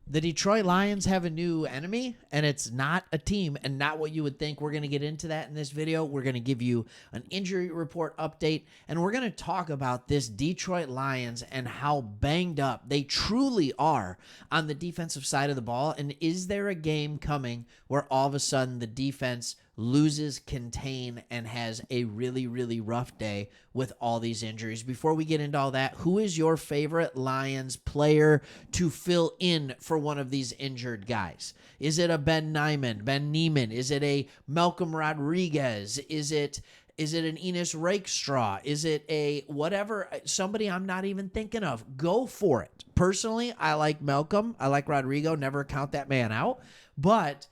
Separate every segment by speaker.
Speaker 1: The Detroit Lions have a new enemy, and it's not a team and not what you would think. We're going to get into that in this video. We're going to give you an injury report update, and we're going to talk about this Detroit Lions and how banged up they truly are on the defensive side of the ball. And is there a game coming where all of a sudden the defense loses contain and has a really, really rough day with all these injuries? Before we get into all that, who is your favorite Lions player to fill in for one of these injured guys? Is it a Ben Neiman? Is it a Malcolm Rodriguez? Is it an Enos Rakestraw? Is it a whatever, somebody I'm not even thinking of? Go for it. Personally, I like Malcolm. I like Rodrigo. Never count that man out. But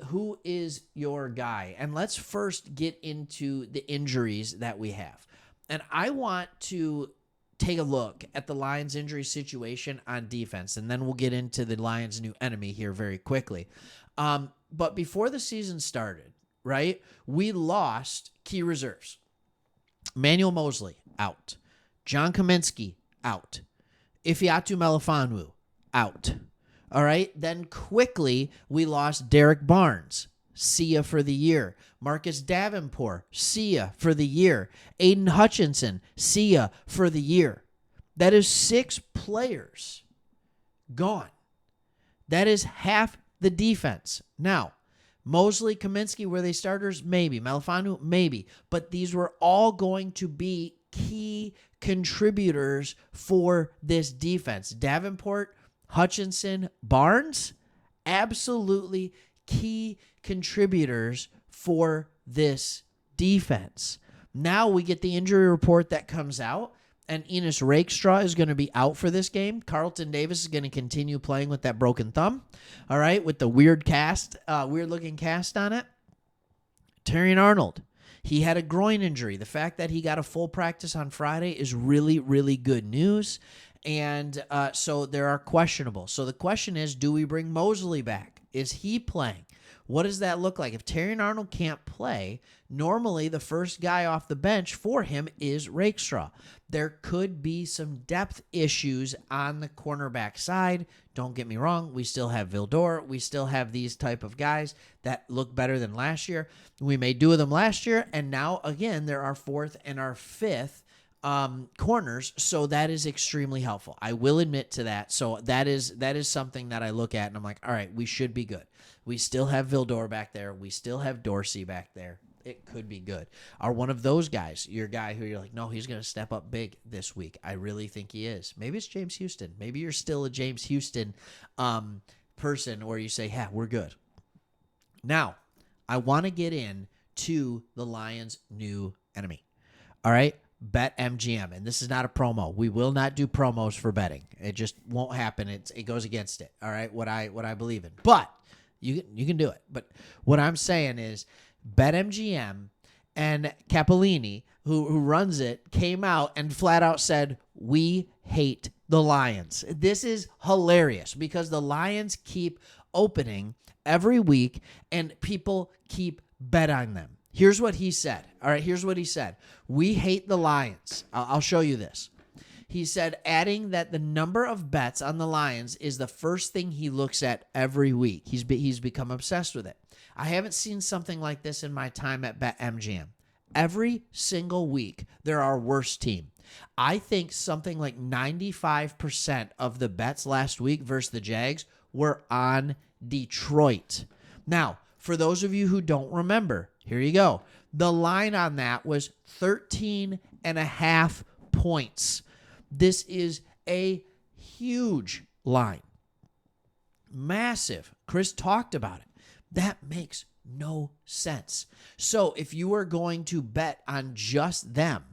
Speaker 1: who is your guy? And let's first get into the injuries that we have. And I want to take a look at the Lions injury situation on defense, and then we'll get into the Lions' new enemy here very quickly. But before the season started, right, we lost key reserves. Manuel Mosley, out. John Kaminsky, out. Ifeatu Melifonwu, out. All right, then quickly we lost Derek Barnes. See ya for the year. Marcus Davenport, see ya for the year. Aiden Hutchinson, see ya for the year. That is 6 players gone. That is half the defense. Now, Mosley, Kaminsky, were they starters? Maybe. Melifonwu? Maybe. But these were all going to be key contributors for this defense. Davenport, Hutchinson, Barnes, absolutely key contributors for this defense. Now we get the injury report that comes out, and Enos Rakestraw is going to be out for this game. Carlton Davis is going to continue playing with that broken thumb, all right, with the weird-looking cast on it. Terrion Arnold, he had a groin injury. The fact that he got a full practice on Friday is really, really good news. And so there are questionable. So the question is, do we bring Mosley back? Is he playing? What does that look like? If Terrion Arnold can't play, normally the first guy off the bench for him is Rakestraw. There could be some depth issues on the cornerback side. Don't get me wrong. We still have Vildor. We still have these type of guys that look better than last year. We made do with them last year. And now, again, they're our 4th and our 5th corners, so that is extremely helpful. I will admit to that. So that is something that I look at and I'm like, all right, we should be good. We still have Vildor back there. We still have Dorsey back there. It could be good. Are one of those guys your guy who you're like, no, he's going to step up big this week? I really think he is. Maybe it's James Houston. Maybe you're still a James Houston person where you say, yeah, we're good. Now, I want to get into the Lions' new enemy. All right? BetMGM, and this is not a promo. We will not do promos for betting. It just won't happen. It goes against it. All right, what I believe in. But you can do it. But what I'm saying is, BetMGM and Capellini, who runs it, came out and flat out said, we hate the Lions. This is hilarious because the Lions keep opening every week and people keep betting on them. Here's what he said. All right, here's what he said. We hate the Lions. I'll show you this. He said, adding that the number of bets on the Lions is the first thing he looks at every week. He's become obsessed with it. I haven't seen something like this in my time at BetMGM. Every single week, they're our worst team. I think something like 95% of the bets last week versus the Jags were on Detroit. Now, for those of you who don't remember, here you go. The line on that was 13.5 points. This is a huge line. Massive. Chris talked about it. That makes no sense. So if you were going to bet on just them,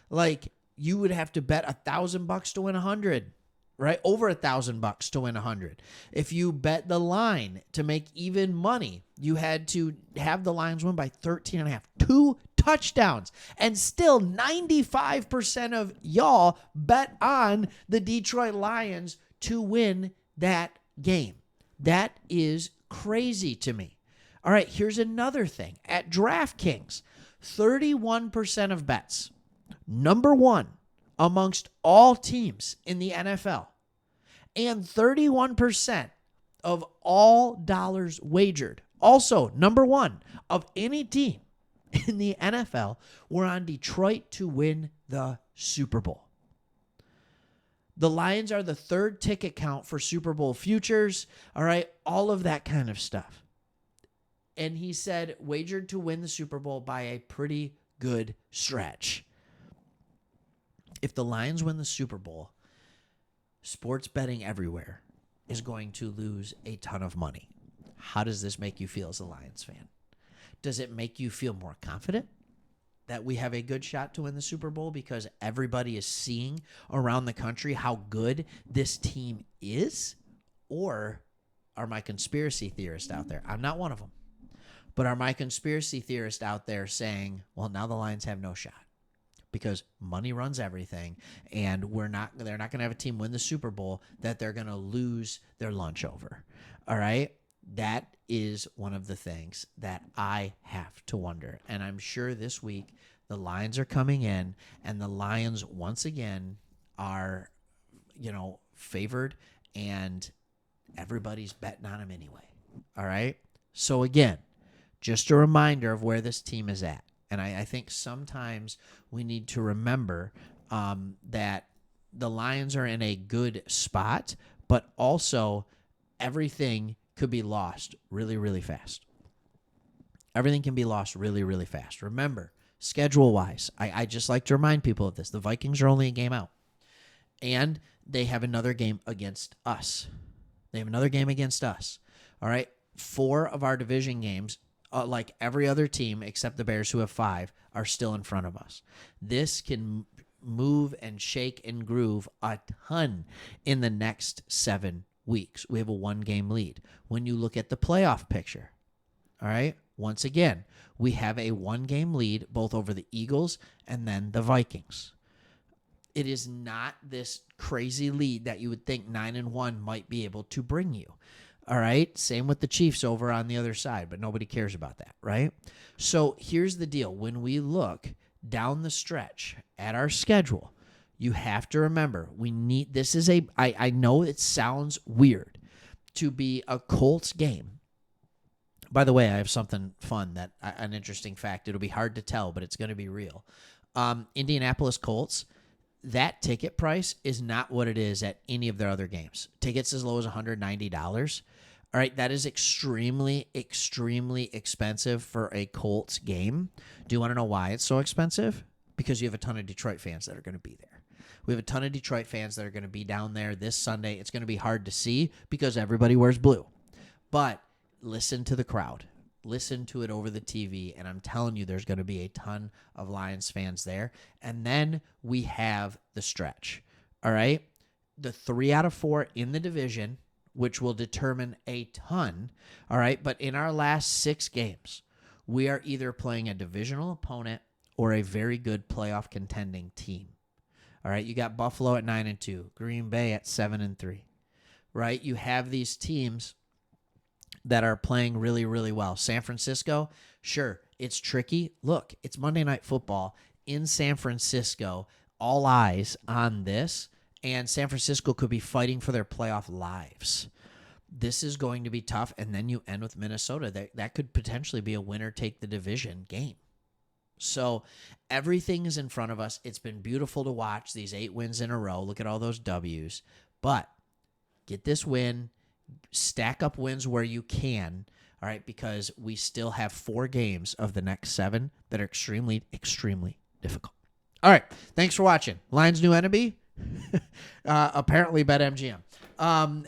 Speaker 1: like you would have to bet $1,000 to win 100. Right? Over $1,000 to win 100. If you bet the line to make even money, you had to have the Lions win by 13.5. 2 touchdowns. And still 95% of y'all bet on the Detroit Lions to win that game. That is crazy to me. All right, here's another thing. At DraftKings, 31% of bets, number one amongst all teams in the NFL, and 31% of all dollars wagered. Also, number one of any team in the NFL were on Detroit to win the Super Bowl. The Lions are the third ticket count for Super Bowl futures. All right, all of that kind of stuff. And he said wagered to win the Super Bowl by a pretty good stretch. If the Lions win the Super Bowl, sports betting everywhere is going to lose a ton of money. How does this make you feel as a Lions fan? Does it make you feel more confident that we have a good shot to win the Super Bowl because everybody is seeing around the country how good this team is? Or are my conspiracy theorists out there? I'm not one of them. But are my conspiracy theorists out there saying, well, now the Lions have no shot because money runs everything, and they're not going to have a team win the Super Bowl that they're going to lose their lunch over. All right? That is one of the things that I have to wonder. And I'm sure this week the Lions are coming in, and the Lions once again are, favored, and everybody's betting on them anyway. All right? So again, just a reminder of where this team is at. And I think sometimes we need to remember that the Lions are in a good spot, but also everything could be lost really, really fast. Everything can be lost really, really fast. Remember, schedule-wise, I just like to remind people of this. The Vikings are only a game out, and they have another game against us. All right? 4 of our division games, like every other team except the Bears, who have 5, are still in front of us. This can move and shake and groove a ton in the next 7 weeks. We have a 1-game lead. When you look at the playoff picture, all right, once again, we have a 1-game lead both over the Eagles and then the Vikings. It is not this crazy lead that you would think 9-1 might be able to bring you. All right. Same with the Chiefs over on the other side, but nobody cares about that, right? So here's the deal. When we look down the stretch at our schedule, you have to remember I know it sounds weird to be a Colts game. By the way, I have something fun, an interesting fact. It'll be hard to tell, but it's going to be real. Indianapolis Colts, that ticket price is not what it is at any of their other games. Tickets as low as $190. All right, that is extremely, extremely expensive for a Colts game. Do you want to know why it's so expensive? Because you have a ton of Detroit fans that are going to be there. We have a ton of Detroit fans that are going to be down there this Sunday. It's going to be hard to see because everybody wears blue. But listen to the crowd. Listen to it over the TV, and I'm telling you there's going to be a ton of Lions fans there. And then we have the stretch, all right? The 3 out of 4 in the division, which will determine a ton, all right? But in our last 6 games, we are either playing a divisional opponent or a very good playoff contending team, all right? You got Buffalo at 9-2, Green Bay at 7-3, right? You have these teams that are playing really, really well. San Francisco, sure, it's tricky. Look, it's Monday Night Football in San Francisco. All eyes on this, and San Francisco could be fighting for their playoff lives. This is going to be tough, and then you end with Minnesota. That could potentially be a winner-take-the-division game. So everything is in front of us. It's been beautiful to watch these 8 wins in a row. Look at all those W's. But get this win. Stack up wins where you can, all right, because we still have 4 games of the next 7 that are extremely, extremely difficult. All right, thanks for watching. Lions' new enemy, apparently BetMGM.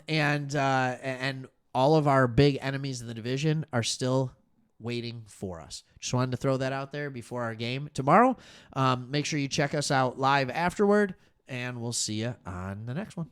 Speaker 1: And all of our big enemies in the division are still waiting for us. Just wanted to throw that out there before our game tomorrow. Make sure you check us out live afterward, and we'll see you on the next one.